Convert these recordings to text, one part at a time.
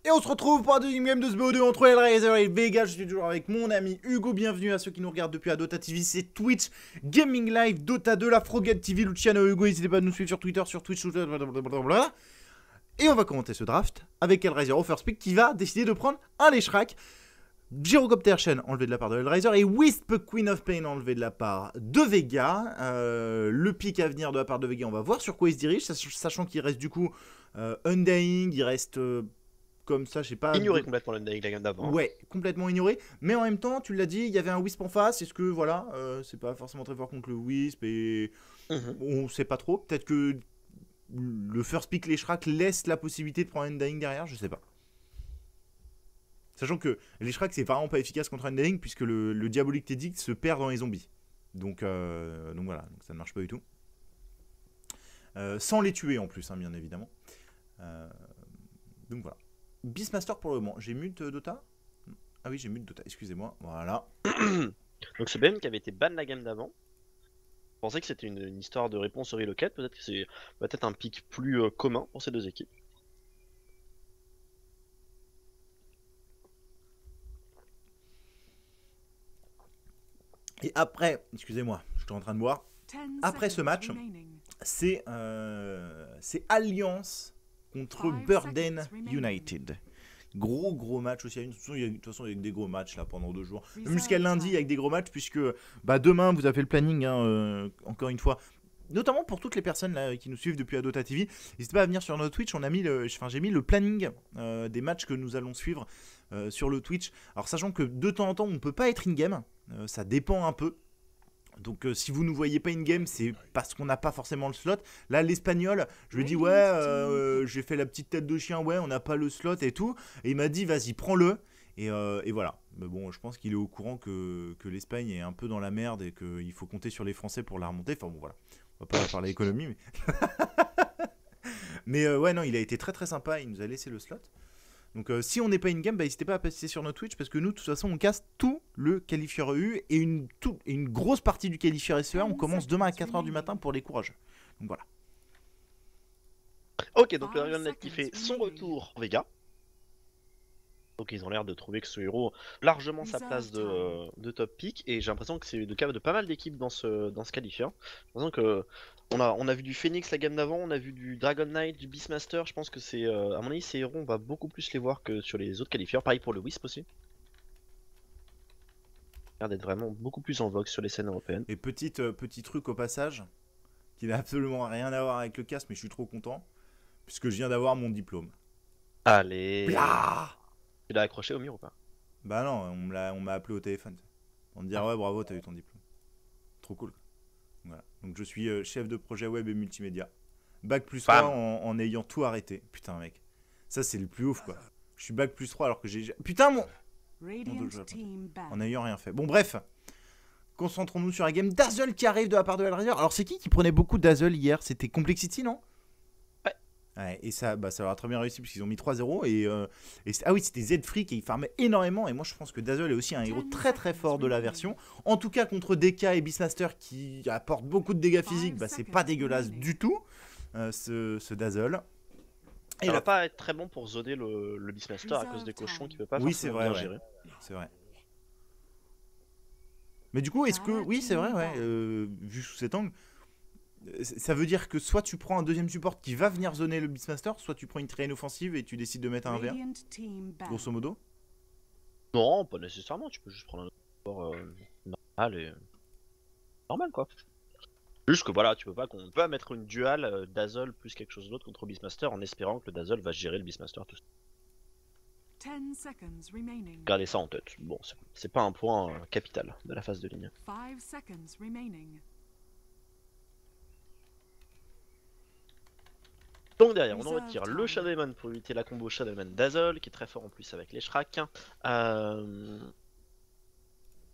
Et on se retrouve pour un deuxième game de ce BO2 entre Hellraiser et Vega. Je suis toujours avec mon ami Hugo. Bienvenue à ceux qui nous regardent depuis Dota TV. C'est Twitch, Gaming Live, Dota 2, la Frogate TV, Luciano, Hugo. N'hésitez pas à nous suivre sur Twitter, sur Twitch, blablabla. Et on va commenter ce draft avec Hellraiser au first pick qui va décider de prendre un Leshrac. Gyrocopter Shen enlevé de la part de Hellraiser et Wisp Queen of Pain enlevé de la part de Vega. Le pick à venir de la part de Vega, on va voir sur quoi il se dirige, sachant qu'il reste du coup Undying, il reste comme ça, je sais pas. Ignoré complètement l'Undying la gamme d'avant. Ouais, complètement ignoré. Mais en même temps, tu l'as dit, il y avait un Wisp en face. Est-ce que voilà, c'est pas forcément très fort contre le Wisp et on sait pas trop. Peut-être que le first pick Leshrac laisse la possibilité de prendre Undying derrière, je sais pas. Sachant que Leshrac c'est vraiment pas efficace contre Undying puisque le Diabolic Tedict se perd dans les zombies. Donc voilà, donc ça ne marche pas du tout. Sans les tuer en plus, hein, bien évidemment. Donc voilà. Beastmaster pour le moment. J'ai mute Dota. Ah oui, j'ai mute Dota, excusez-moi. Voilà. Donc ce BM qui avait été ban la gamme d'avant. Je pensais que c'était une histoire de réponse au relocate. Peut-être que c'est peut-être un pick plus commun pour ces deux équipes. Et après, excusez-moi, je suis en train de boire. Après ce match, c'est Alliance contre Burden United. Gros match aussi. De toute façon, il y a des gros matchs là pendant 2 jours. Même jusqu'à lundi, avec des gros matchs, puisque demain, vous avez fait le planning, hein, encore une fois. Notamment pour toutes les personnes là, qui nous suivent depuis Dota TV. N'hésitez pas à venir sur notre Twitch. J'ai mis le planning des matchs que nous allons suivre sur le Twitch. Alors, sachant que de temps en temps, on ne peut pas être in-game. Ça dépend un peu. Donc si vous ne nous voyez pas in-game, c'est parce qu'on n'a pas forcément le slot. Là, l'Espagnol, je lui ai dit ouais, j'ai fait la petite tête de chien, ouais, on n'a pas le slot et tout. Et il m'a dit vas-y, prends-le. Et voilà. Mais bon, je pense qu'il est au courant que l'Espagne est un peu dans la merde et qu'il faut compter sur les Français pour la remonter. Enfin bon, voilà. On va pas parler économie, mais... mais ouais, non, il a été très sympa, il nous a laissé le slot. Donc si on n'est pas in-game, n'hésitez pas à passer sur notre Twitch parce que nous, de toute façon, on casse tout le qualifieur EU et une grosse partie du qualifieur SEA. On commence demain à 4h du matin pour les courageux. Donc voilà. Ok, donc le Riven Knight qui fait son retour en Vega. Donc ils ont l'air de trouver que ce héros largement sa place de top pick et j'ai l'impression que c'est le cas de pas mal d'équipes dans ce qualifieur. J'ai l'impression que on a vu du Phoenix la gamme d'avant, on a vu du Dragon Knight, du Beastmaster. Je pense que c'est à mon avis ces héros on va beaucoup plus les voir que sur les autres qualifieurs. Pareil pour le Wisp aussi. Il a l'air d'être vraiment beaucoup plus en vogue sur les scènes européennes. Et petit truc au passage qui n'a absolument rien à voir avec le casque, mais je suis trop content puisque je viens d'avoir mon diplôme. Allez. Blah. Tu l'as accroché au mur ou pas? Bah non, on m'a appelé au téléphone pour me dire ouais bravo, t'as eu ton diplôme. Trop cool. Voilà. Donc je suis chef de projet web et multimédia. Bac plus 3 en ayant tout arrêté. Putain mec, ça c'est le plus ouf quoi. Je suis bac plus 3 alors que j'ai... Putain mon en ayant rien fait. Bon bref, concentrons-nous sur la game. Dazzle qui arrive de la part de Hellraiser. Alors c'est qui prenait beaucoup Dazzle hier? C'était Complexity non? Ouais, et ça leur a très bien réussi puisqu'ils ont mis 3-0 ah oui, c'était Z-Freak et il farmait énormément et moi je pense que Dazzle est aussi un héros très fort de la version. En tout cas contre DK et Beastmaster qui apportent beaucoup de dégâts physiques, c'est pas dégueulasse du tout ce Dazzle. Et il va pas être très bon pour zoner le Beastmaster à cause des cochons qui peut pas forcément bien gérer. C'est vrai. Mais du coup, est-ce que... Oui, c'est vrai, ouais, vu sous cet angle... Ça veut dire que soit tu prends un deuxième support qui va venir zoner le Beastmaster, soit tu prends une train offensive et tu décides de mettre un VR, grosso modo. Non, pas nécessairement, tu peux juste prendre un support normal et... normal quoi. Juste que voilà, tu peux pas qu'on peut mettre une dual Dazzle plus quelque chose d'autre contre Beastmaster en espérant que le Dazzle va gérer le Beastmaster tout seul. Gardez ça en tête, bon, c'est pas un point capital de la phase de ligne. Donc derrière, on en retire le Shadowman pour éviter la combo Shadowman Dazzle, qui est très fort en plus avec les Leshrac.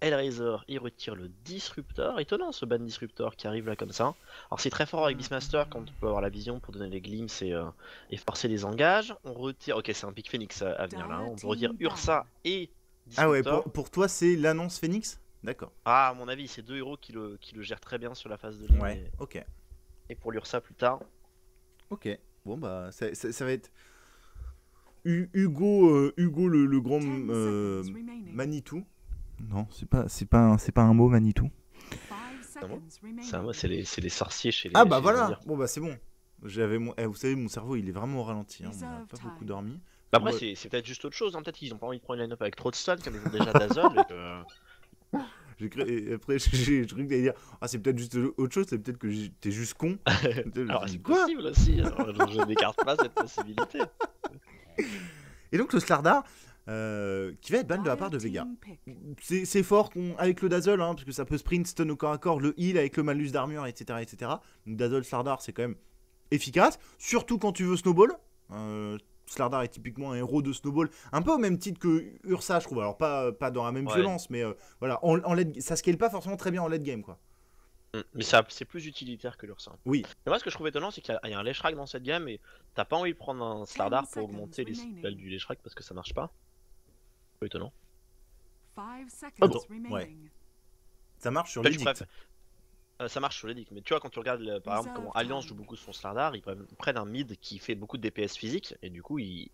Hellraiser, il retire le Disruptor. Étonnant ce ban Disruptor qui arrive là comme ça. Alors c'est très fort avec Beastmaster quand on peut avoir la vision pour donner les glimpses et forcer les engages. On retire... Ok, c'est un pick Phoenix à venir là. On peut retirer Ursa et Disruptor. Ah ouais, pour toi c'est l'annonce Phoenix? D'accord. Ah, à mon avis, c'est 2 héros qui le gèrent très bien sur la phase de ligne. Ouais, ok. Et pour l'Ursa plus tard. Ok. Bon ça va être... Hugo le grand Manitou. Non, c'est pas un mot, Manitou. C'est les sorciers chez les. Ah bah chez les voilà. Indiens. Bon bah c'est bon. Vous savez, mon cerveau il est vraiment au ralenti. Hein. On n'a pas beaucoup dormi. Bah après, Ouais. c'est peut-être juste autre chose. Hein. Peut-être qu'ils ont pas envie de prendre une line-up avec trop de stun, comme ils ont déjà Dazzle. Et que... Et après j'ai cru que t'allais dire ah c'est peut-être juste autre chose, c'est peut-être que t'es juste con. Alors, Je c'est dis, quoi possible aussi. Alors, je n'écarte pas cette possibilité. Et donc le Slardar qui va être ban de la part de Vega. C'est fort avec le Dazzle, hein, parce que ça peut sprint, stun au corps à corps, le heal avec le malus d'armure, etc., etc. Donc Dazzle Slardar c'est quand même efficace, surtout quand tu veux snowball. Slardar est typiquement un héros de snowball, un peu au même titre que Ursa, je trouve. Alors pas dans la même violence, mais voilà, ça scale pas forcément très bien en late game, quoi. Mais ça, c'est plus utilitaire que l'Ursa. Oui. Et moi, ce que je trouve étonnant, c'est qu'il y a un Leshrac dans cette gamme et t'as pas envie de prendre un Slardar pour augmenter les spells du Leshrac parce que ça marche pas. C'est peu étonnant. Attends, ouais. Ça marche sur Là, les tu dicts. ça marche sur les decks, mais tu vois, quand tu regardes par exemple comment Alliance joue beaucoup son Slardar, ils prennent un mid qui fait beaucoup de DPS physique et du coup, ils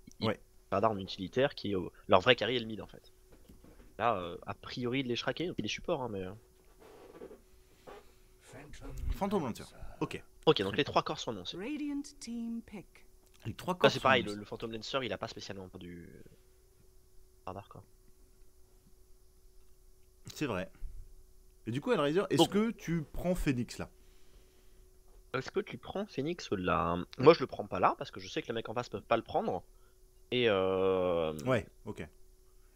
Slardar en utilitaire qui est leur vrai carry est le mid en fait. Là, a priori, les Leshrac il est support, hein, mais. Phantom Lancer. Ok. Ok, donc les 3 corps sont annoncés. Les 3 Là, corps. c'est pareil, le Phantom Lancer il a pas spécialement du. Slardar quoi. C'est vrai. Et du coup, Hellraiser, est-ce que tu prends Phoenix là? Est-ce que tu prends Phoenix là? Moi je le prends pas là parce que je sais que les mecs en face peuvent pas le prendre. Et Ouais, ok.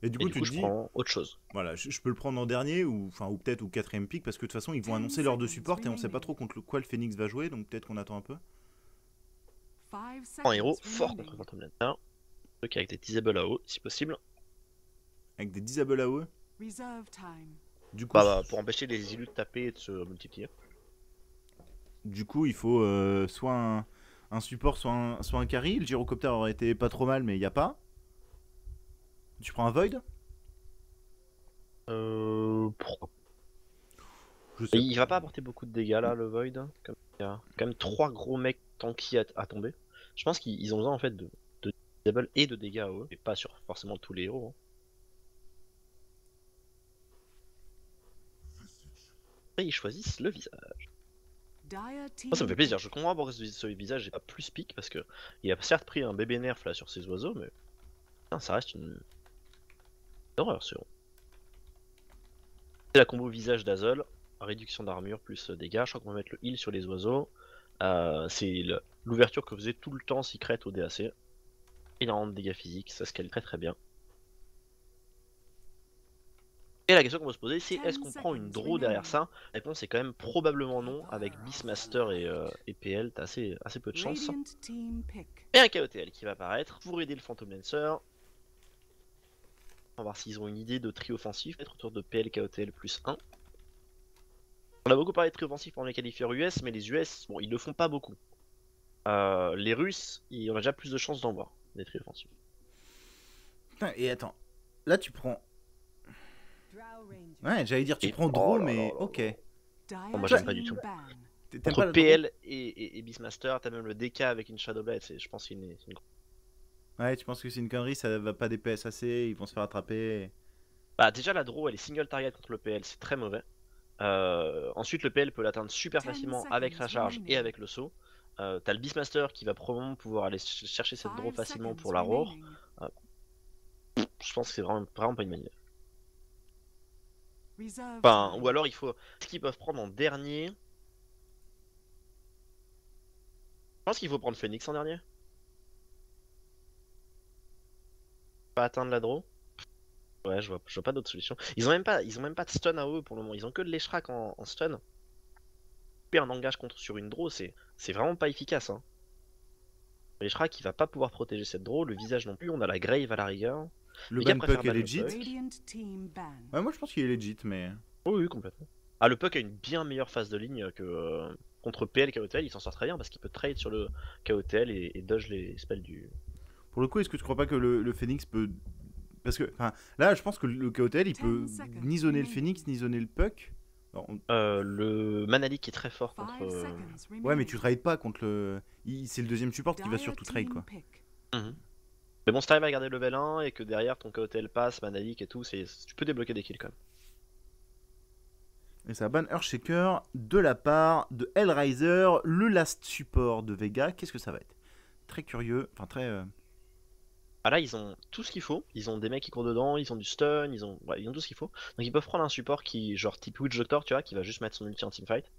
Et du coup, tu te je dis, prends autre chose. voilà, je peux le prendre en dernier ou peut-être au 4ème pick parce que de toute façon, ils vont annoncer l'heure de support et on sait pas trop contre quoi le Phoenix va jouer, donc peut-être qu'on attend un peu. Un héros fort contre Phantom Lancer. Truc avec des disable AO si possible. Avec des disable AOE. Du coup, pour empêcher les illus de taper et de se multiplier. Du coup, il faut soit un support, soit un carry. Le gyrocoptère aurait été pas trop mal, mais il n'y a pas. Tu prends un Void? Pourquoi? Je sais. Il va pas apporter beaucoup de dégâts là, le Void. Comme il y a quand même 3 gros mecs tanky à tomber. Je pense qu'ils ont besoin en fait de disable et de dégâts à eux, et pas sur forcément tous les héros. Hein. Après, ils choisissent le visage. Moi, ça me fait plaisir. Je comprends pourquoi ce visage n'est pas plus pique parce que il a certes pris un bébé nerf là sur ses oiseaux, mais putain, ça reste une horreur ce héros. C'est la combo visage Dazzle, réduction d'armure plus dégâts. Je crois qu'on va mettre le heal sur les oiseaux. C'est l'ouverture que faisait tout le temps Secret au DAC. Énormément de dégâts physiques, ça scale très très bien. Et la question qu'on va se poser, c'est est-ce qu'on prend une draw derrière ça? La réponse est quand même probablement non. Avec Beastmaster et PL, t'as assez peu de chance. Et un KOTL qui va apparaître pour aider le Phantom Lancer. On va voir s'ils ont une idée de tri offensif, peut-être autour de PL KOTL plus 1. On a beaucoup parlé de tri offensif pendant les qualifieurs US, mais les US, bon, ils le font pas beaucoup. Les Russes, on a déjà plus de chances d'en voir des tri offensifs. Putain, et attends, là tu prends. Ouais, j'allais dire tu prends Draw, mais ok. Bon, moi j'aime pas du tout. Entre PL et Beastmaster, t'as même le DK avec une Shadowblade, je pense que c'est une... Ouais, tu penses que c'est une connerie, ça va pas DPS assez, ils vont se faire attraper. Bah déjà la draw elle est single target contre le PL, c'est très mauvais. Ensuite le PL peut l'atteindre super facilement avec sa charge et avec le saut. T'as le Beastmaster qui va probablement pouvoir aller chercher cette draw facilement pour la roar. Je pense que c'est vraiment pas une manière. Enfin, ou alors il faut... Ce qu'ils peuvent prendre en dernier... Je pense qu'il faut prendre Phoenix en dernier. Pas atteindre la draw. Ouais, je vois pas d'autre solution. Ils ont même pas de stun à eux pour le moment. Ils ont que de l'Eshrac en stun. Et un engage sur une draw, c'est vraiment pas efficace. Hein. L'Eshrac il va pas pouvoir protéger cette draw, le visage non plus. On a la Grave à la rigueur. Le ban Puck est legit. Ouais, moi je pense qu'il est legit, mais. Oui, complètement. Ah, le Puck a une bien meilleure phase de ligne que contre PL KOTL. Il s'en sort très bien parce qu'il peut trade sur le KOTL et dodge les spells du. Pour le coup, est-ce que tu crois pas que le Phoenix peut. Parce que là, je pense que le KOTL il peut ni zoner le Phoenix ni zoner le Puck. Le Manalik est très fort contre. Ouais, mais tu trades pas contre le. C'est le deuxième support qui va surtout trade quoi. Mais bon, si t'arrives à garder le level 1 et que derrière ton KOTL passe, Manalik et tout, tu peux débloquer des kills quand même. Et ça banne Earthshaker de la part de Hellraiser, le last support de Vega. Qu'est-ce que ça va être? Très curieux, enfin très... Ah là, ils ont tout ce qu'il faut. Ils ont des mecs qui courent dedans, ils ont du stun, ils ont tout ce qu'il faut. Donc ils peuvent prendre un support qui, genre type Witch Doctor, tu vois, qui va juste mettre son ulti en teamfight.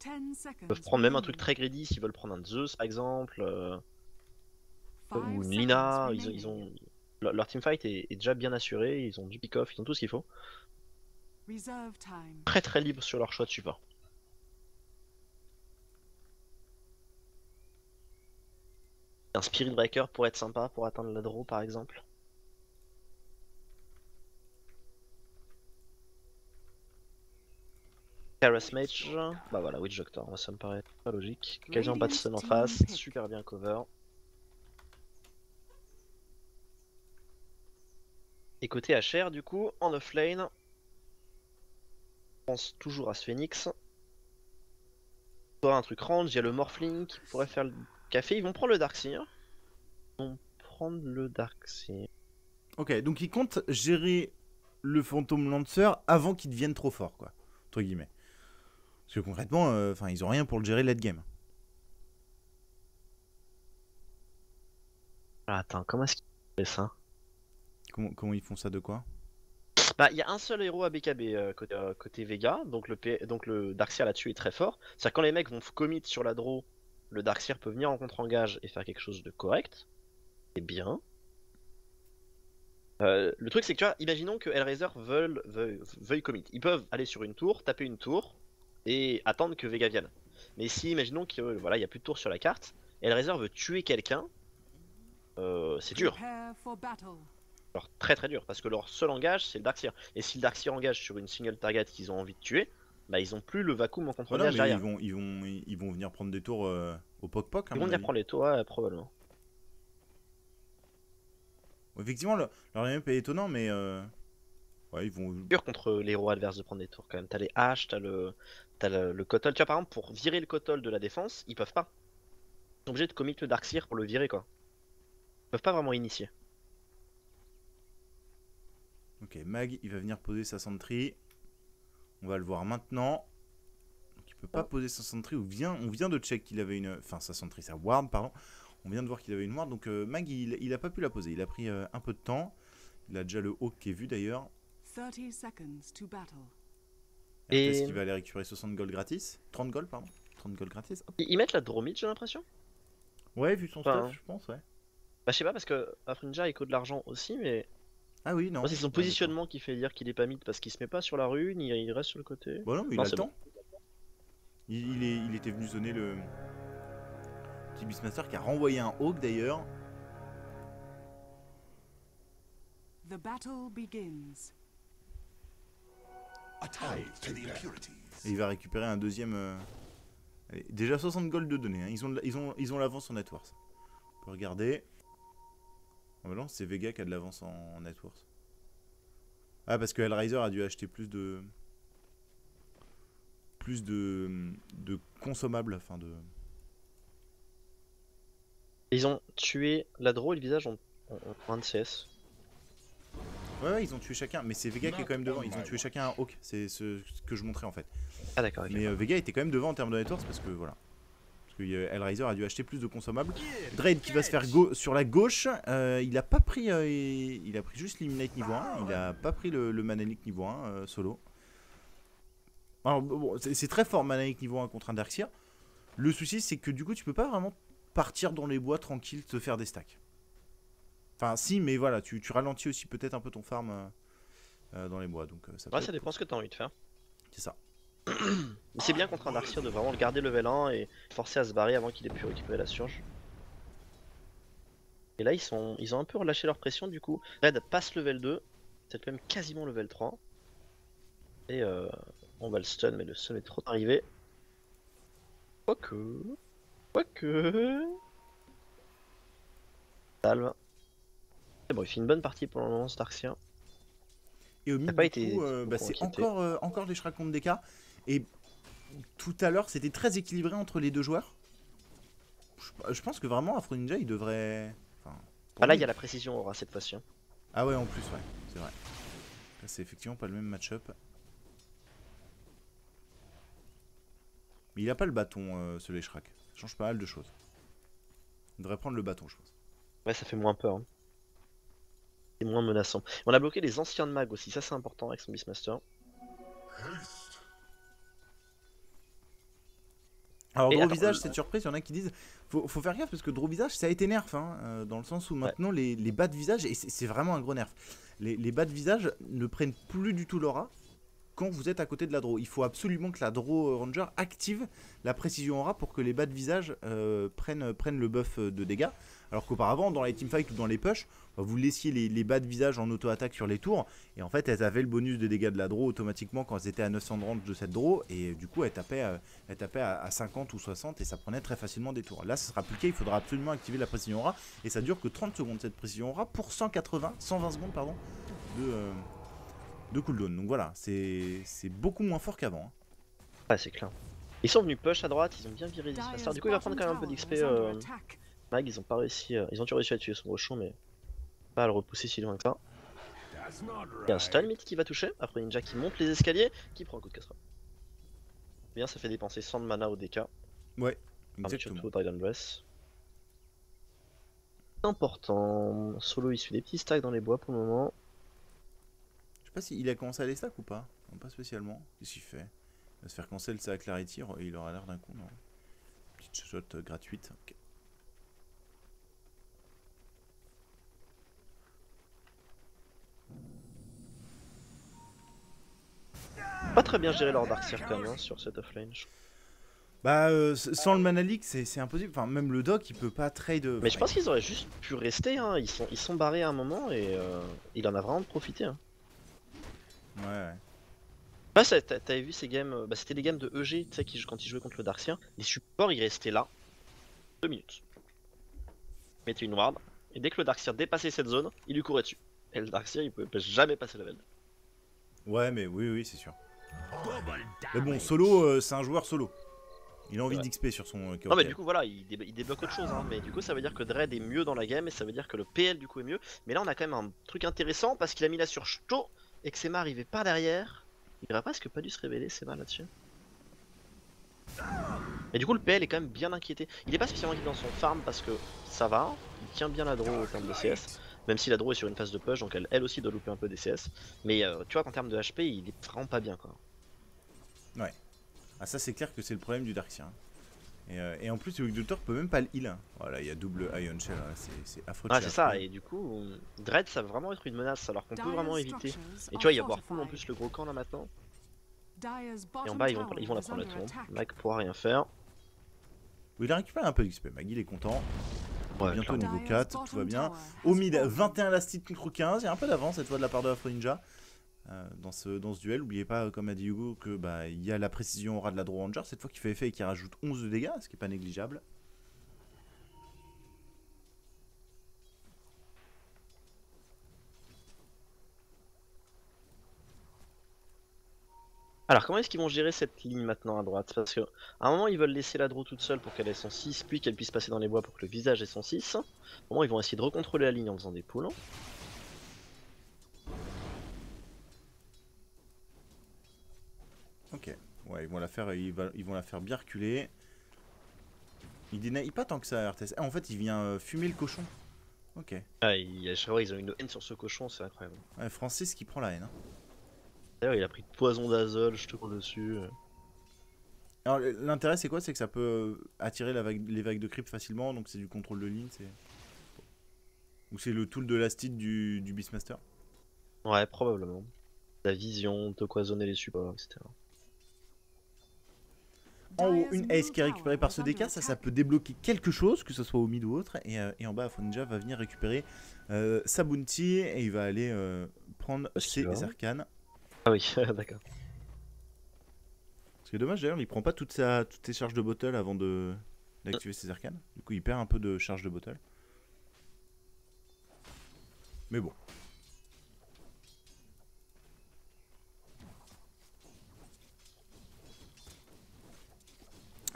Ils peuvent prendre même un truc très greedy s'ils veulent prendre un Zeus par exemple, ou une Lina. Leur teamfight est déjà bien assuré, ils ont du pick-off, ils ont tout ce qu'il faut. Très très libre sur leur choix de support. Un Spirit Breaker pour être sympa pour atteindre la draw par exemple. Terrace Mage, bah voilà, Witch Doctor, ça me paraît pas logique. Quasiment pas de stun en face, super bien cover. Et côté HR du coup, en offlane, on pense toujours à ce Phoenix. Il y aura un truc range, il y a le Morphling qui pourrait faire le café, ils vont prendre le Darkseer. Ok, donc ils comptent gérer le Phantom Lancer avant qu'il devienne trop fort, quoi, entre guillemets. Parce que concrètement, ils ont rien pour le gérer late game. Ah, attends, comment est-ce qu'ils fait ça? Comment ils font ça de quoi? Bah, il y a un seul héros à BKB côté Vega, donc le Darkseer là-dessus est très fort. C'est-à-dire quand les mecs vont commit sur la draw, le Darkseer peut venir en contre-engage et faire quelque chose de correct. C'est bien. Le truc c'est que tu vois, imaginons que Hellraiser veuille commit. Ils peuvent aller sur une tour, taper une tour et attendre que Vega vienne. Mais si, imaginons qu'il voilà, y a plus de tour sur la carte, Hellraiser veut tuer quelqu'un, c'est dur. Alors très très dur, parce que leur seul engage c'est le Darkseer. Et si le Darkseer engage sur une single target qu'ils ont envie de tuer, bah ils ont plus le vacuum en contre-engage derrière. Ils vont venir prendre des tours au poc-poc. Ils vont venir prendre les tours, ouais, probablement. Effectivement, leur MP est étonnant, mais ouais, ils vont. C'est dur contre les héros adverses de prendre des tours quand même. T'as les haches, t'as le Kotol. Tu vois, par exemple, pour virer le Kotol de la défense, ils peuvent pas. Ils sont obligés de commit le Darkseer pour le virer, quoi. Ils peuvent pas vraiment initier. Ok, Mag, il va venir poser sa sentry. On va le voir maintenant. Donc, il peut pas poser sa sentry. On vient de check qu'il avait une. Enfin, sa sentry, sa ward, pardon. On vient de voir qu'il avait une ward. Donc, Mag, il a pas pu la poser. Il a pris un peu de temps. Il a déjà le Hawk qui est vu d'ailleurs. 30 seconds to battle. Est-ce qu'il va aller récupérer 60 gold gratis? 30 gold, pardon. 30 gold gratis. Hop. Ils mettent la Dromid, j'ai l'impression. Ouais, vu son stuff, je pense, ouais. Bah, je sais pas, parce que Afrinja il coûte de l'argent aussi, mais. Ah oui, non. C'est son positionnement qui fait dire qu'il est pas mid parce qu'il se met pas sur la rune, il reste sur le côté. Bon, non, mais il a le temps. Il était venu zoner le petit Beastmaster qui a renvoyé un Hawk d'ailleurs. The battle begins. Et il va récupérer un deuxième. Allez, déjà 60 gold de données. Hein. Ils ont l'avance en networks. On peut regarder. Oh, non, c'est Vega qui a de l'avance en networks. Ah, parce que Hellraiser a dû acheter plus de consommables, enfin de. Ils ont tué la draw et le visage en 1 de CS. Ouais, ils ont tué chacun, mais c'est Vega qui est quand même devant. Ils ont tué chacun un Hawk, c'est ce que je montrais en fait. Ah d'accord. Okay. Mais Vega était quand même devant en termes de networks parce que voilà. Parce que Hellraiser a dû acheter plus de consommables. Drade qui va se faire sur la gauche. Il a pas pris. Il a pris juste l'Immunite niveau 1. Il a pas pris le Mananic niveau 1 solo. Alors bon, c'est très fort Mananic niveau 1 contre un Darkseer. Le souci c'est que du coup tu peux pas vraiment partir dans les bois tranquille te faire des stacks. Enfin si, mais voilà, tu ralentis aussi peut-être un peu ton farm dans les bois. Donc, ça dépend ce que tu as envie de faire. C'est ça. Mais c'est bien contre un Darkseer de vraiment le garder level 1 et forcer à se barrer avant qu'il ait pu récupérer la surge. Et là ils ont un peu relâché leur pression du coup. Red passe level 2, c'est même quasiment level 3. Et on va le stun, mais le stun est trop arrivé. Quoique. Salve. Et bon, il fait une bonne partie pour le moment, ce Darkseer. Et au milieu, c'est encore des Shra contre DK. Et tout à l'heure, c'était très équilibré entre les deux joueurs. Je pense que vraiment, Afro Ninja, il devrait... Enfin, Ah là, il y a la précision aura cette fois-ci. Hein. Ah ouais, en plus, ouais, c'est vrai. Là, c'est effectivement pas le même match-up. Mais il a pas le bâton, ce Leshrac. Ça change pas mal de choses. Il devrait prendre le bâton, je pense. Ouais, ça fait moins peur. Hein. C'est moins menaçant. On a bloqué les anciens de mag aussi, ça c'est important avec son Beastmaster. Alors, Et Draw attends, Visage, cette surprise, il y en a qui disent faut faire gaffe parce que Draw Visage ça a été nerf, hein, dans le sens où maintenant les bas de visage, et c'est vraiment un gros nerf, les bas de visage ne prennent plus du tout l'aura quand vous êtes à côté de la Draw. Il faut absolument que la Draw Ranger active la précision aura pour que les bas de visage prennent le buff de dégâts. Alors qu'auparavant, dans les teamfights ou dans les push, vous laissiez les bas de visage en auto-attaque sur les tours. Et en fait, elles avaient le bonus de dégâts de la Draw automatiquement quand elles étaient à 900 de range de cette Draw. Et du coup, elles tapaient à 50 ou 60 et ça prenait très facilement des tours. Là, ça sera plus le cas. Il faudra absolument activer la précision aura. Et ça dure que 30 secondes cette précision aura pour 120 secondes pardon, de cooldown. Donc voilà, c'est beaucoup moins fort qu'avant. Hein. Ouais, c'est clair. Ils sont venus push à droite, ils ont bien viré Beastmaster. Du coup, il va prendre quand même un peu d'XP. Mag, ils ont pas réussi. Ils ont toujours réussi à tuer son rochon, mais pas à le repousser si loin que ça. Il y a un stun mythe qui va toucher. Après Ninja qui monte les escaliers, qui prend un coup de casserole. Bien, ça fait dépenser 100 de mana au DK. Ouais, exactement. Surtout au Dragon Breath. Important. Solo, il suit des petits stacks dans les bois pour le moment. Je sais pas s'il a commencé à les stacks ou pas. Non, pas spécialement. Qu'est-ce qu'il fait? Il va se faire cancel sa Clarity et il aura l'air d'un coup, non? Petite shot gratuite. Okay. Pas très bien géré leur Darkseer quand même hein, sur cette offlane. Bah sans le mana leak c'est impossible, enfin même le doc il peut pas trade. Mais je pense qu'ils auraient juste pu rester, hein. Ils sont barrés à un moment et il en a vraiment profité. Hein. Ouais. Bah, t'avais vu ces games, bah, c'était des games de EG, tu sais, quand ils jouaient contre le Darkseer, les supports ils restaient là 2 minutes. Ils mettaient une ward, et dès que le Darkseer dépassait cette zone, il lui courait dessus. Et le Darkseer il pouvait jamais passer level. Ouais mais oui c'est sûr. Mais bon solo c'est un joueur solo. Il a envie d'XP sur son Non mais du coup voilà, il débloque autre chose hein. Mais du coup ça veut dire que Dread est mieux dans la game et ça veut dire que le PL du coup est mieux. Mais là on a quand même un truc intéressant parce qu'il a mis la surge tôt et que Sema arrivait par derrière. Il aurait presque pas dû se révéler Sema là-dessus. Et du coup le PL est quand même bien inquiété. Il est pas spécialement inquiété dans son farm parce que ça va, il tient bien la draw en termes de CS. Même si la draw est sur une phase de push donc elle aussi doit louper un peu des CS. Mais tu vois qu'en termes de HP il est vraiment pas bien quoi. Ouais. Ah ça c'est clair que c'est le problème du Darkseer. Et en plus le Doctor peut même pas le heal. Voilà, il y a double Ion Shell, c'est affreux. Ah c'est ça, et du coup Dread ça va vraiment être une menace alors qu'on peut vraiment éviter. Et tu vois il y a Warpool en plus le gros camp là maintenant. Et en bas ils vont la prendre la tour. Mag pourra rien faire. Oui, il a récupéré un peu d'XP, Mag il est content. Ouais, bientôt niveau 4, tout va bien. Au mid 21 last contre 15, il y a un peu d'avance cette fois de la part de Afro Ninja. Dans ce duel, n'oubliez pas, comme a dit Hugo, que bah il y a la précision aura de la Draw Ranger, cette fois qui fait effet et qui rajoute 11 de dégâts, ce qui est pas négligeable. Alors comment est-ce qu'ils vont gérer cette ligne maintenant à droite? Parce que à un moment ils veulent laisser la draw toute seule pour qu'elle ait son 6, puis qu'elle puisse passer dans les bois pour que le visage ait son 6. À un moment ils vont essayer de recontrôler la ligne en faisant des pulls. Ok, ouais ils vont la faire bien reculer. Il dénaille pas tant que ça RTS. Ah, en fait il vient fumer le cochon. Ok. Ah, ils ont une haine sur ce cochon, c'est incroyable. Ouais, Francis qui prend la haine. Hein. D'ailleurs il a pris de poison d'azole, je te cours dessus. Alors l'intérêt c'est quoi? C'est que ça peut attirer les vagues de creep facilement, donc c'est du contrôle de ligne. Ou c'est le tool de l'astide du Beastmaster? Ouais probablement. La vision, de cloisonner les supports, etc. En haut, une ace qui est récupérée par ce DK, ça peut débloquer quelque chose, que ce soit au mid ou autre. Et en bas, Afro Ninja va venir récupérer sa bounty et il va aller prendre ses arcanes. Ah oui, d'accord. Ce qui est dommage d'ailleurs, il prend pas toutes ses charges de bottle avant d'activer ses arcanes. Du coup, il perd un peu de charge de bottle. Mais bon.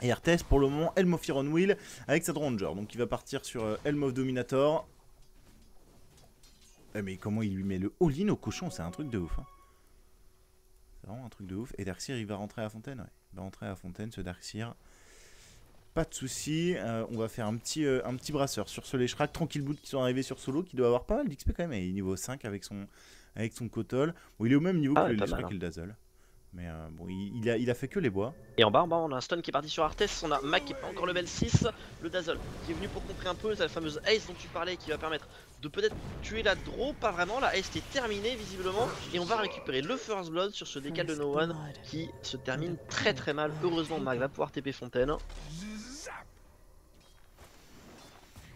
Et pour le moment Helm of Iron Will avec sa Ranger. Donc il va partir sur Helm of Dominator. Mais comment il lui met le all-in au cochon, c'est un truc de ouf. Hein. C'est vraiment un truc de ouf. Et Darkseer, il va rentrer à la fontaine, ouais. Il va rentrer à la fontaine, ce Darkseer. Pas de soucis, on va faire un petit brasseur sur ce Leshrac. Tranquille boot qui sont arrivés sur solo, qui doit avoir pas mal d'XP quand même. Il est niveau 5 avec son Kotol. Bon, il est au même niveau que le Leshrac et le Dazzle. Mais bon, il a fait que les bois. Et en bas, on a un stun qui est parti sur Arthès, on a Mac qui est pas encore level 6, le Dazzle qui est venu pour contrer un peu, c'est la fameuse Ace dont tu parlais qui va permettre de peut-être tuer la draw, pas vraiment, la Ace est terminée visiblement, et on va récupérer le First Blood sur ce décal de No One qui se termine très très mal. Heureusement Mac va pouvoir TP Fontaine.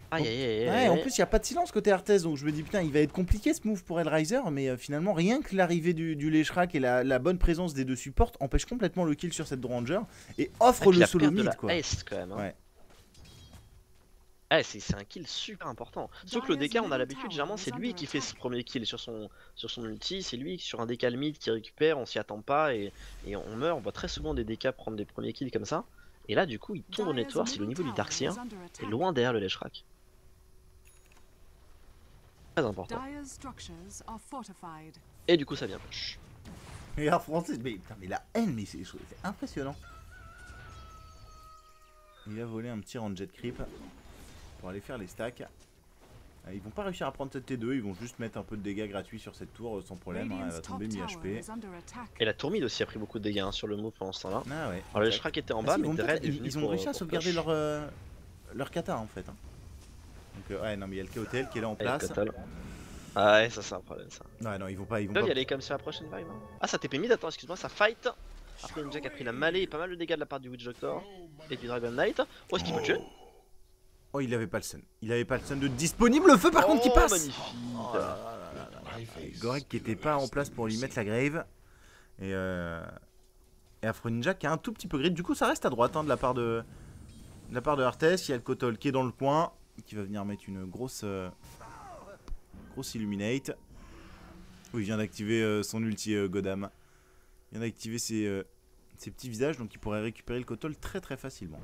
Aïe aïe aïe Ouais, en plus il n'y a pas de silence côté Arthès, donc je me dis putain il va être compliqué ce move pour Hellraiser, mais finalement rien que l'arrivée du Leshrac et la bonne présence des deux supports empêche complètement le kill sur cette Draw Ranger et offre le solo mid quoi. Ace, quand même, hein. Ouais. Ouais, c'est un kill super important. Sauf que le DK, on a l'habitude, généralement, c'est lui qui fait ce premier kill sur son ulti. C'est lui sur un DK mid qui récupère, on s'y attend pas et on meurt. On voit très souvent des DK prendre des premiers kills comme ça. Et là, du coup, il tombe au network. C'est le niveau du Darkseer. Et loin derrière le Leshrac. Très important. Et du coup, ça vient push. Regarde Francis, mais la haine, mais c'est impressionnant. Il a volé un petit Ranged Creep pour aller faire les stacks. Ils vont pas réussir à prendre cette T2, ils vont juste mettre un peu de dégâts gratuits sur cette tour sans problème, hein, elle va tomber mi-HP. Et la tour mid aussi a pris beaucoup de dégâts hein, sur le move pendant ce temps là. Ah ouais. Alors le Leshrac était en bas, mais Dread est venu ils ont réussi à sauvegarder leur kata en fait. Hein. Donc ouais, non mais il y a le KOTL qui est là en place. Ah ouais, ça c'est un problème ça. Ouais, non, ils vont pas. Ils peuvent y aller comme sur la prochaine vibe. Hein. Ah, ça TP mid, attends, excuse-moi, ça fight. Après, Ninja qui a pris la mêlée et pas mal de dégâts de la part du Witch Doctor et du Dragon Knight. Oh, est-ce qu'il peut tuer? Oh, il avait pas le stun. Il avait pas le stun de disponible. Le feu par contre qui passe. Magnifique. Gorek qui était pas en place pour lui mettre la grave. Et Afro Ninja qui a un tout petit peu grid. Du coup, ça reste à droite hein, de la part de Arthès. Il y a le Kotol qui est dans le coin. Qui va venir mettre une grosse Illuminate. Oui, il vient d'activer son ulti Godam. Il vient d'activer ses petits visages. Donc il pourrait récupérer le Kotol très très facilement.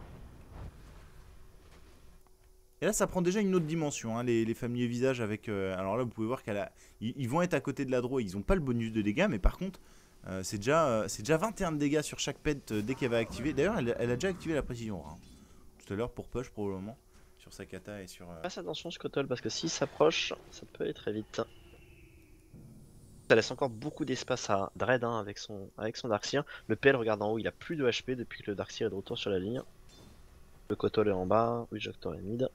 Et là ça prend déjà une autre dimension, hein, les familiers visages avec... alors là vous pouvez voir ils vont être à côté de la draw, ils n'ont pas le bonus de dégâts, mais par contre c'est déjà 21 de dégâts sur chaque pet dès qu'elle va activer. D'ailleurs elle a déjà activé la précision hein, tout à l'heure pour push probablement, sur sa kata et sur... Fasse attention Skotol parce que s'il s'approche, ça peut aller très vite. Ça laisse encore beaucoup d'espace à Dread hein, avec son Darkseer. Le PL regarde en haut, il a plus de HP depuis que le Darkseer est de retour sur la ligne. Le Kotol est en bas, Witch Doctor est mid.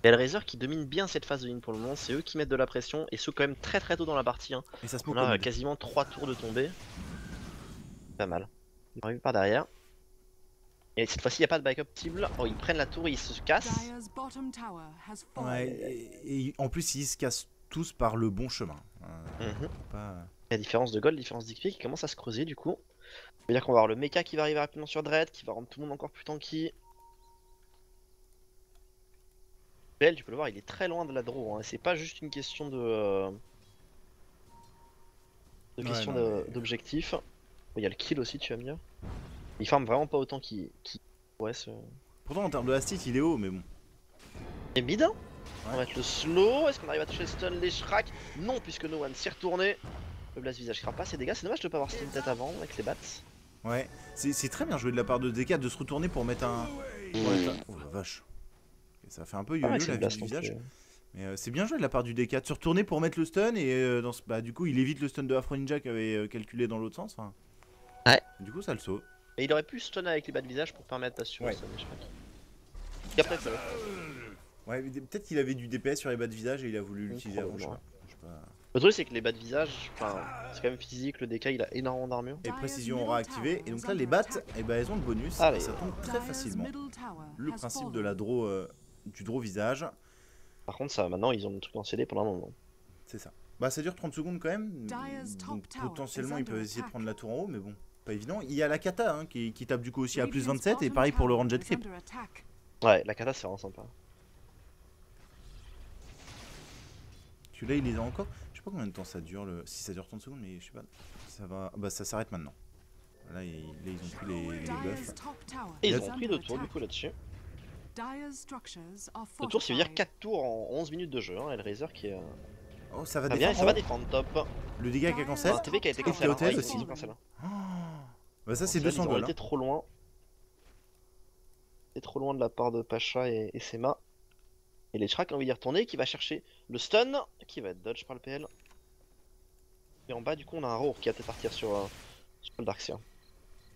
Et Hellraiser qui domine bien cette phase de ligne pour le moment, c'est eux qui mettent de la pression et ce quand même très très tôt dans la partie. Hein. Et ça se on a quasiment 3 tours de tombée. Pas mal. Ils arrivent par derrière. Et cette fois-ci il n'y a pas de backup possible. Oh ils prennent la tour et ils se cassent. Ouais, et en plus ils se cassent tous par le bon chemin. Pas... La différence de gold, la différence d'XP qui commence à se creuser du coup. Ça veut dire qu'on va avoir le mecha qui va arriver rapidement sur Dread, qui va rendre tout le monde encore plus tanky. PL, tu peux le voir, il est très loin de la draw, hein. C'est pas juste une question d'objectif. Il y a le kill aussi, tu vas me dire. Il farm vraiment pas autant qu'il pourrait se... Pourtant en termes de hastit il est haut, mais bon. Et mid, hein. On va mettre le slow, est-ce qu'on arrive à toucher le stun, les Leshrac? Non, puisque No One s'est retourné. Le blast visage fera pas ses dégâts, c'est dommage de pas avoir steam tête avant avec les bats. Ouais, c'est très bien joué de la part de DK de se retourner pour mettre un... Oh la vache. Ça fait un peu yo-yo la vie du visage. Mais c'est bien joué de la part du DK de se retourner pour mettre le stun et du coup il évite le stun de Afro Ninja qui avait calculé dans l'autre sens. Enfin, ouais. Du coup ça le sauve. Et il aurait pu stun avec les bas de visage pour permettre d'assurer ça. Et après ça. Ouais, peut-être qu'il avait du DPS sur les bas de visage et il a voulu l'utiliser avant. Je sais pas. Le truc c'est que les bas de visage, c'est quand même physique, le DK il a énormément d'armure. Et précision aura activé, et donc là les bats, elles ont le bonus, et ça tombe très facilement. Le principe de la draw, du draw visage. Par contre ça, maintenant ils ont le truc en CD pendant un moment. C'est ça. Bah ça dure 30 secondes quand même, donc potentiellement ils peuvent essayer de prendre la tour en haut, mais bon, pas évident. Il y a la kata hein, qui tape du coup aussi à plus 27, et pareil pour le Ranged Creep. Ouais, la kata c'est vraiment sympa. Celui-là il les a encore. Je sais pas combien de temps ça dure, si ça dure 30 secondes, mais je sais pas. Ça va. Bah ça s'arrête maintenant. Là ils ont pris les buffs. Et ils ont pris 2 tours du coup là-dessus. Dire's structures are Le tour, ça veut dire fortified. 4 tours en 11 minutes de jeu, hein, Hellraiser qui est Oh, ça va très bien et défendre. ça va défendre top. Le dégât qui a cancel. Un TV qui a été Et cancel. qui a hein, OTS ouais, aussi. ils ont cancel. Oh. Bah ça c'est Ils 200 ont goals. été trop loin. C'est trop loin de la part de Pacha et Sema. Et les Chrak ont envie d'y retourner, qui va chercher le stun, qui va être dodge par le PL. Et en bas, du coup, on a un Roar qui va peut-être partir sur le Darkseer.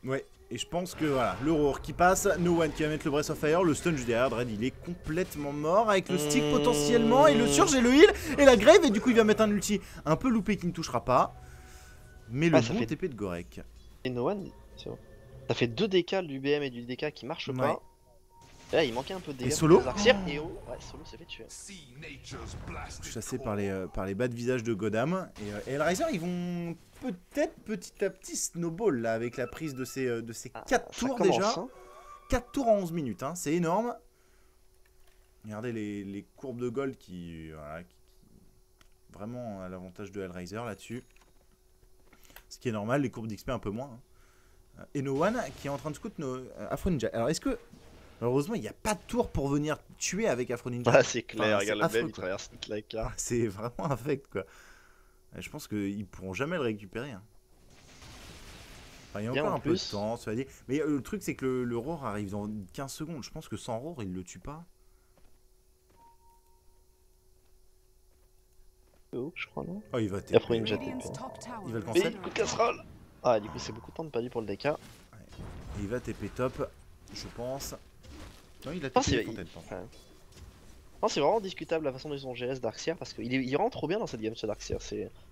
Ouais, et je pense que voilà, le roar qui passe, No One qui va mettre le Breath of Fire, le stun juste derrière, Dread il est complètement mort avec le stick potentiellement, et le surge et le heal, et la grave, et du coup il va mettre un ulti un peu loupé qui ne touchera pas. Mais le Ah, ça bon fait- TP de Gorek. Et No One, c'est bon. Ça fait 2 décals du BM et du DK qui marchent Ouais. pas. Et là, il manquait un peu de dégâts. Et Solo pour Darkseer, et oh, ouais, Solo s'est fait tuer. Chassé par les bas de visage de Godam. Et Hellraiser ils vont peut-être petit à petit snowball là avec la prise de ces 4 Ça tours commence, déjà. hein. 4 tours en 11 minutes, hein, c'est énorme. Regardez les courbes de gold voilà, qui vraiment à l'avantage de Hellraiser là-dessus. Ce qui est normal, les courbes d'XP un peu moins. Hein. Et No One qui est en train de scout Afro Ninja. Alors est-ce que... Heureusement il n'y a pas de tour pour venir tuer avec Afro Ninja. Ah, c'est clair, Enfin, regarde c'est le affreux, BM, il quoi. traverse toute la carte. C'est vraiment infect quoi. Et je pense qu'ils pourront jamais le récupérer. Hein. Enfin, il y a Bien, encore en un peu de plus. temps, cela dit. Mais le truc c'est que le roar arrive dans 15 secondes. Je pense que sans roar il le tue pas. Oh, je crois, non? Oh il va Et après, TP. une jet. Radiant's top tower Il va le is cancel. Mais under coup de attack. casserole. Ah, du coup, c'est beaucoup de temps de perdu pour le DK. Et il va TP top, je pense. Non, il a Ah, TP c'est- les fontaines, pardon. Ouais. Non, c'est vraiment discutable la façon dont ils ont géré ce Darkseer parce qu'il rentre trop bien dans cette game ce Darkseer.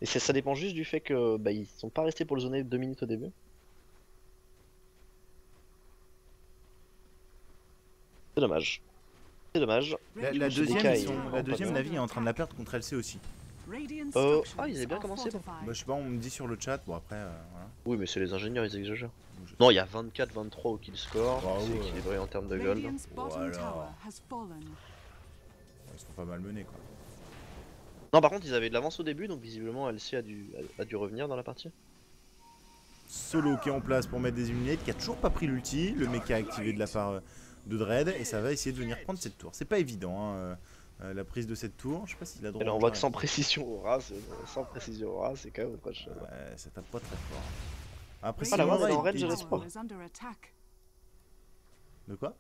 Ça dépend juste du fait que bah, ils sont pas restés pour le zoner 2 minutes au début. C'est dommage. C'est dommage. La ce deuxième, DK, ils il sont- est la vraiment deuxième pas Navi est en train de la perdre contre LC aussi. Radiant's Ah, structures ils avaient bien are commencé, bon. fortified. Bah, je sais pas, on me dit sur le chat. Bon, après, voilà. Oui, mais c'est les ingénieurs, ils exagèrent. Donc, je- Non, il y a 24-23 au kill score. Ah C'est ouais. équilibré en termes de gold. Radiant's bottom Voilà. tower has fallen. Ils sont pas mal menés quoi. Non, par contre, ils avaient de l'avance au début, donc visiblement LC a dû revenir dans la partie. Solo qui est en place pour mettre des illuminates, qui a toujours pas pris l'ulti. Le mecha activé de la part de Dread. Et ça va essayer de venir prendre cette tour. C'est pas évident, hein, la prise de cette tour. Je sais pas s'il a droit. Et là, on à voit que un sans carré. précision aura, sans précision aura, c'est quand même autre chose. Ouais, ça tape pas très fort. Après, Ah, la sinon, Ward est en il- range il- de Tower l'espoir. is under attack. De quoi?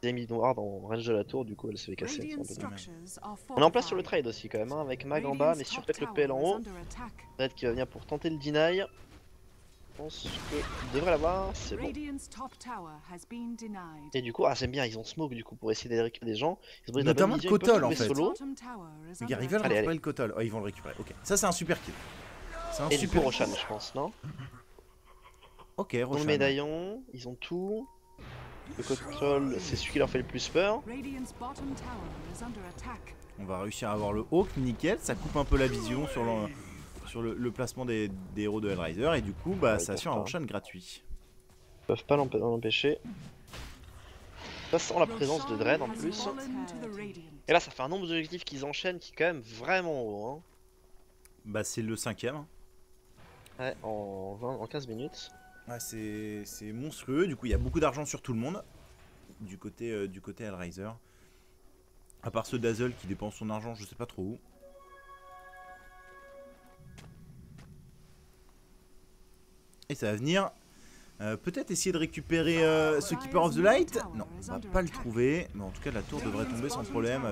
Ils avaient mis Noir dans le range de la tour, du coup elle se fait casser. c'est un Radiant peu dommage. structures are On est en place sur le fortified. trade aussi quand même, hein, avec Mag en bas, mais surtout avec le Radiant's PL top en tower haut. is under attack. Red qui va venir pour tenter le deny. Je pense qu'il devrait l'avoir, c'est bon. Radiant's top tower has been denied. Et du coup, ah j'aime bien, ils ont smoke du coup pour essayer d'aller récupérer des gens. Ils ont pris de la Notamment bonne vision, ils peuvent Kotol, en trouver fait. Solo. Bottom tower is Les gars, under ils veulent attack. Allez, récupérer le Kotol. Oh, ils vont le récupérer. Ok. Ça, c'est un super kill. C'est un Et du coup super Roshan, je pense, non? Ok, Ils ont le Roshan. médaillon, ils ont tout. Le Kotol, c'est celui qui leur fait le plus peur. Radiant's bottom tower is under attack. On va réussir à avoir le Hawk, nickel. Ça coupe un peu la vision sur le placement des héros de Hellraiser. Et du coup, bah, Ouais, ça ils assure un peuvent Roshan gratuit. Ils peuvent pas l'empêcher. Ça sent la présence de Dread en Roshan has plus. fallen to the Radiant. Et là, ça fait un nombre d'objectifs qu'ils enchaînent qui est quand même vraiment haut. Hein. Bah, c'est le 5ème. Ouais, en 15 minutes. Ouais, c'est monstrueux. Du coup, il y a beaucoup d'argent sur tout le monde. Du côté Hellraiser. À part ce Dazzle qui dépense son argent, je sais pas trop où. Et ça va venir. Peut-être essayer de récupérer ce Keeper of the Light. Non, on va pas le trouver. Mais en tout cas, la tour devrait tomber sans problème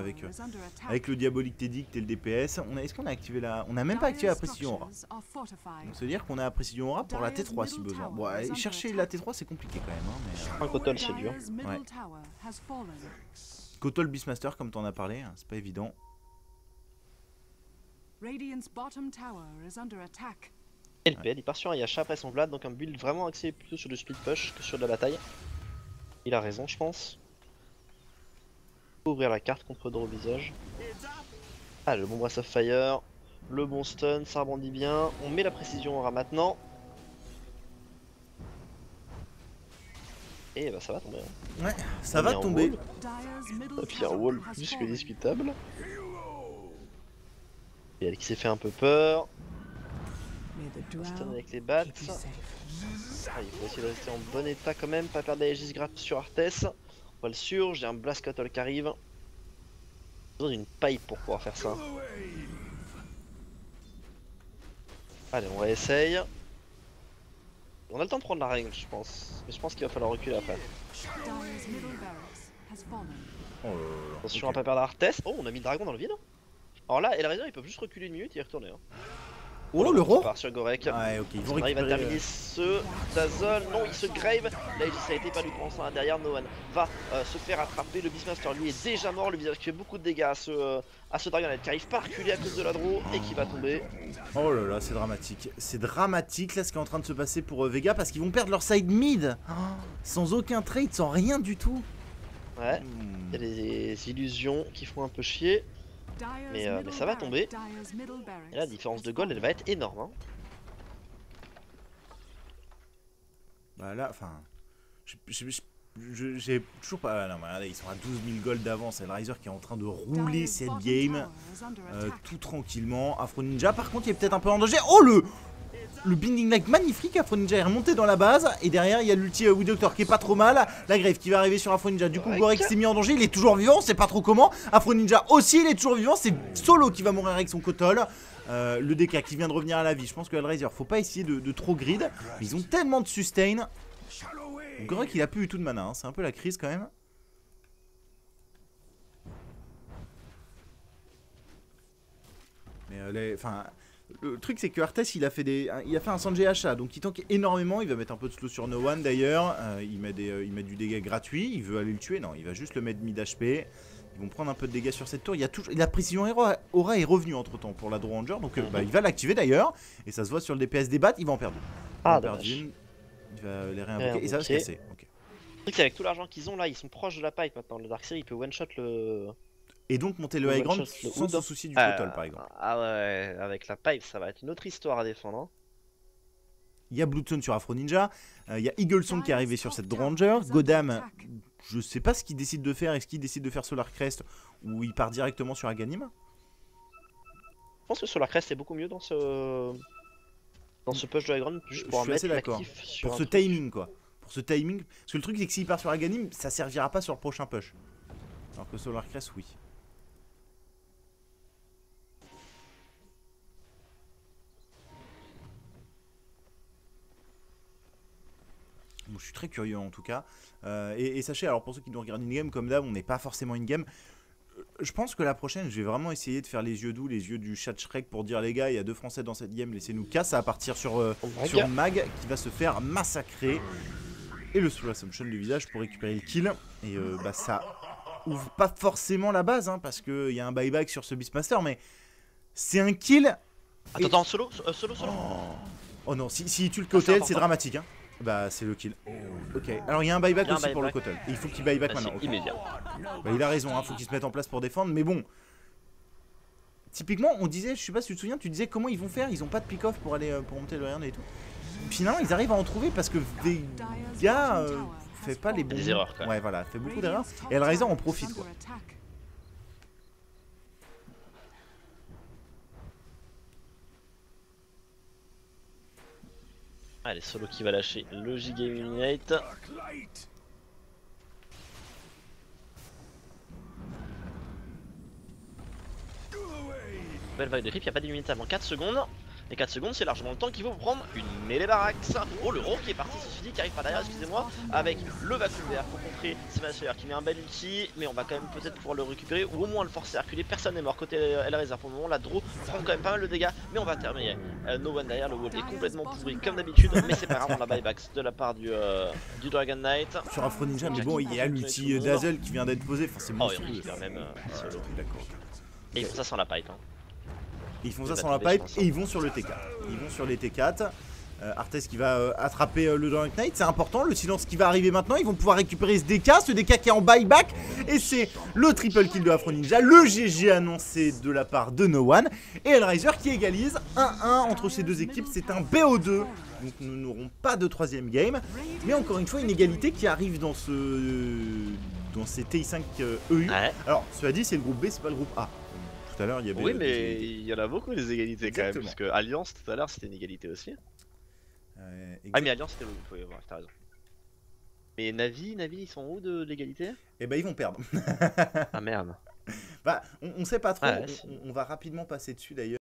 avec le Diabolique Edict et le DPS. Est-ce qu'on a activé la... On a même pas activé la précision aura. Donc ça veut dire qu'on a la précision aura pour la T3 si besoin. Bon, aller chercher la T3 c'est compliqué quand même. Hein, mais, Un Kotol, c'est dur. Ouais. Kotol Beastmaster comme t'en as parlé, hein, c'est pas évident. Radiant's bottom tower is under attack. Et le PL, il part sur un Yasha après son Vlad, donc un build vraiment axé plutôt sur le speed push que sur de la bataille. Il a raison, je pense. Ouvrir la carte contre Dor au visage. Ah, le bon Breath of Fire, le bon stun, ça rebondit bien. On met la précision aura maintenant. Et bah ça va tomber. Hein. Ouais, ça On va est en tomber. wall. Dyer's middle Et puis un tower wall has plus que fallen. discutable. Et elle qui s'est fait un peu peur. Stun avec les bats. Ah, il faut essayer de rester en bon état quand même, pas perdre la Aegis grave sur Arthès. Pas sûr, j'ai un Blast Cuttle qui arrive. J'ai besoin d'une pipe pour pouvoir faire ça. Allez, on va essayer. On a le temps de prendre la range, je pense. Mais je pense qu'il va falloir reculer après. Dire's middle barracks has fallen. Oh là là. Attention Ok. à pas perdre Arthès. Oh, on a mis le dragon dans le vide. Alors là, et la raison, ils peuvent juste reculer une minute et y retourner. Hein. Oh, le l'euro. qui part sur Gorek. Ouais, ok, ils vont On arrive à récupérer. terminer ce Dazzle. Non, il se grave. Là, ça a été perdu pour l'instant. Derrière, Noan va se faire attraper. Le Beastmaster, lui, est déjà mort. Le visage qui fait beaucoup de dégâts à ce Dragonette qui arrive pas à reculer à cause de la draw et qui va tomber. Oh là là, c'est dramatique. C'est dramatique là ce qui est en train de se passer pour Vega parce qu'ils vont perdre leur side mid. Oh, sans aucun trade, sans rien du tout. Ouais, Hmm. il y a des illusions qui font un peu chier. Mais ça va tomber. Et là, la différence de gold, elle va être énorme. Hein. Bah là, enfin. J'ai toujours pas. Non, mais regardez, ils sont à 12 000 gold d'avance. Et le Riser qui est en train de rouler cette game tout tranquillement. Afro Ninja, par contre, il est peut-être un peu en danger. Oh le Binding Like magnifique. Afro Ninja est remonté dans la base. Et derrière, il y a l'ulti Weed Doctor qui est pas trop mal. La Grave qui va arriver sur Afro Ninja. Du coup, Gorek s'est mis en danger. Il est toujours vivant. On sait pas trop comment. Afro Ninja aussi, il est toujours vivant. C'est Solo qui va mourir avec son Kotol. Le DK qui vient de revenir à la vie. Je pense que Hellraiser, faut pas essayer de trop grid. Ils ont tellement de sustain. Gorek, il a plus du tout de mana. Hein. C'est un peu la crise quand même. Mais enfin. Le truc c'est que Arthès il a fait un Sanjay Hacha donc il tank énormément, il va mettre un peu de slow sur No One d'ailleurs, il met du dégât gratuit, il veut aller le tuer, non il va juste le mettre mid HP, ils vont prendre un peu de dégâts sur cette tour, il y a toujours, la précision aura est revenue entre temps pour la Draw Ranger donc il va l'activer d'ailleurs et ça se voit sur le DPS des bats, il va en perdre une. Il va en perdre une, il va les réinvoquer et ça va se casser. Okay. Le truc c'est avec tout l'argent qu'ils ont là, ils sont proches de la pipe maintenant, le Darkseid il peut one shot le... Et donc monter le high ground sans se soucier du Kotol par exemple. Ah ouais, avec la pipe ça va être une autre histoire à défendre. Hein. Il y a Bloodstone sur Afro Ninja, il y a Eagleson qui est arrivé sur cette Ranger, Godam, je sais pas ce qu'il décide de faire, est-ce qu'il décide de faire Solar Crest ou il part directement sur Aghanim? Je pense que Solar Crest est beaucoup mieux dans ce push de high ground, juste pour je suis assez mettre d'accord. l'actif sur Pour un ce truc. timing quoi. Pour ce timing, parce que le truc c'est que s'il part sur Aghanim, ça servira pas sur le prochain push. Alors que Solar Crest oui. Bon, je suis très curieux en tout cas. Et sachez, alors pour ceux qui nous regardent in-game, comme d'hab, on n'est pas forcément in-game. Je pense que la prochaine, je vais vraiment essayer de faire les yeux doux, les yeux du chat Shrek pour dire les gars, il y a 2 Français dans cette game, laissez-nous casse. Ça va partir sur Mag qui va se faire massacrer. Et le Slow Assumption du visage pour récupérer le kill. Et ça ouvre pas forcément la base, hein, parce qu'il y a un buyback sur ce Beastmaster, mais c'est un kill. Attends, solo. Oh non, si tue le Kotel, c'est dramatique. Hein. Bah c'est le kill. Ok, alors il y a un buyback aussi pour le Kotel. Et il faut qu'il buyback maintenant. Okay. Immédiat. Bah, il a raison, hein, faut qu'il se mette en place pour défendre. Mais bon, typiquement, on disait, je sais pas si tu te souviens, tu disais comment ils vont faire. Ils ont pas de pick-off pour aller pour monter le rien et tout. Finalement, ils arrivent à en trouver parce que Vega fait pas les bons. Des erreurs quand même. Ouais, voilà, fait beaucoup d'erreurs. Et Hellraiser en profite quoi. Allez, Solo qui va lâcher le Giga Illuminate. Belle vague de creep, il n'y a pas d'illuminate avant 4 secondes. Et 4 secondes, c'est largement le temps qu'il faut prendre une mêlée barax. Oh, le Raw qui est parti, ceci dit, qui arrive par derrière, excusez-moi, avec le vacuum vert pour contrer Semacer qui met un bel ulti. Mais on va quand même peut-être pouvoir le récupérer ou au moins le forcer à reculer. Personne n'est mort côté Hellraiser pour le moment. La Draw prend quand même pas mal de dégâts, mais on va terminer. No One derrière, le wall est complètement pourri comme d'habitude, mais c'est pas grave, on a buyback de la part du Dragon Knight. Sur Afro Ninja, mais bon, il y a l'ulti Dazzle qui vient d'être posé, enfin c'est Oh, monstrueux. il récupère même Solo. D'accord. Et ils font ça sans la pipe. Hein. Ils font ça sans la pipe et ils vont sur le T4. Ils vont sur les T4. Arthès qui va attraper le Dark Knight, c'est important. Le silence qui va arriver maintenant, ils vont pouvoir récupérer ce DK qui est en buyback. Et c'est le triple kill de Afro Ninja, le GG annoncé de la part de No One. Et Hellraiser qui égalise 1-1 entre ces deux équipes, c'est un BO2. Donc nous n'aurons pas de troisième game. Mais encore une fois, une égalité qui arrive dans ces TI5 EU. Ouais. Alors, cela dit, c'est le groupe B, c'est pas le groupe A. Tout à l'heure, il y avait. Oui, mais il y en a beaucoup des égalités. Exactement. Quand même, parce que Alliance tout à l'heure c'était une égalité aussi. Ah, mais Alliance c'était le. Oui, ouais, t'as raison. Mais Navi, ils sont où de l'égalité? Et bah ils vont perdre. Ah merde. Bah on sait pas trop, Ouais, on va rapidement passer dessus d'ailleurs.